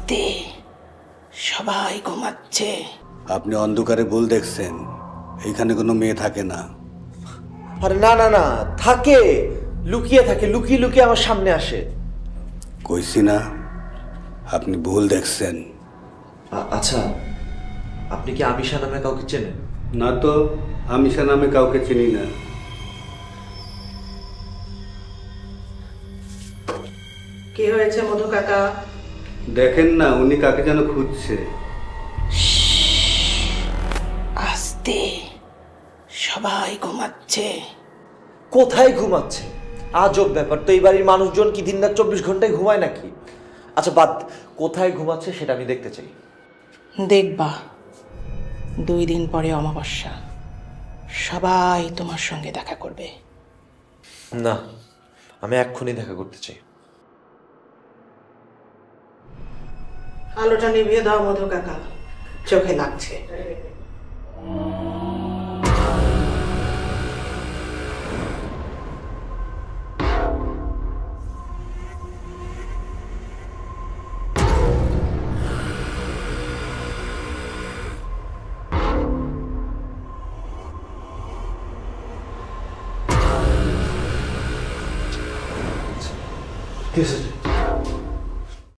আস্তে, সবাই ঘুমাচ্ছে। আপনি অন্ধকারে ভুল দেখছেন, এইখানে কোনো মেয়ে থাকে না। আরে না না না, থাকে, লুকিয়ে থাকে, লুকিয়ে লুকিয়ে আমার সামনে আসে। কইছি না, আপনি ভুল দেখছেন। আচ্ছা, আপনি কি আমিষা নামে কাউকে চেনেন? না তো, আমিষা নামে কাউকে চিনি না। কি হয়েছে মধু কাকা? দেখেন না, উনি কাকে যেন খুঁজছে। আস্তে, সবাই ঘুমাচ্ছে। কোথায় ঘুমাচ্ছে? আজব ব্যাপার তো, এই বাড়ির মানুষজন কি দিন রাত 24 ঘন্টায় ঘুমায় নাকি? আচ্ছা বাদ, কোথায় ঘুমাচ্ছে সেটা আমি দেখতে চাই। দেখবা 2 দিন পরে অমাবস্যা, সবাই তোমার সঙ্গে দেখা করবে। না, আমি এক্ষুনি দেখা করতে চাই। আলোটা নিভিয়ে দাও মধু কাকা, চোখে লাগছে। ঠিক আছে।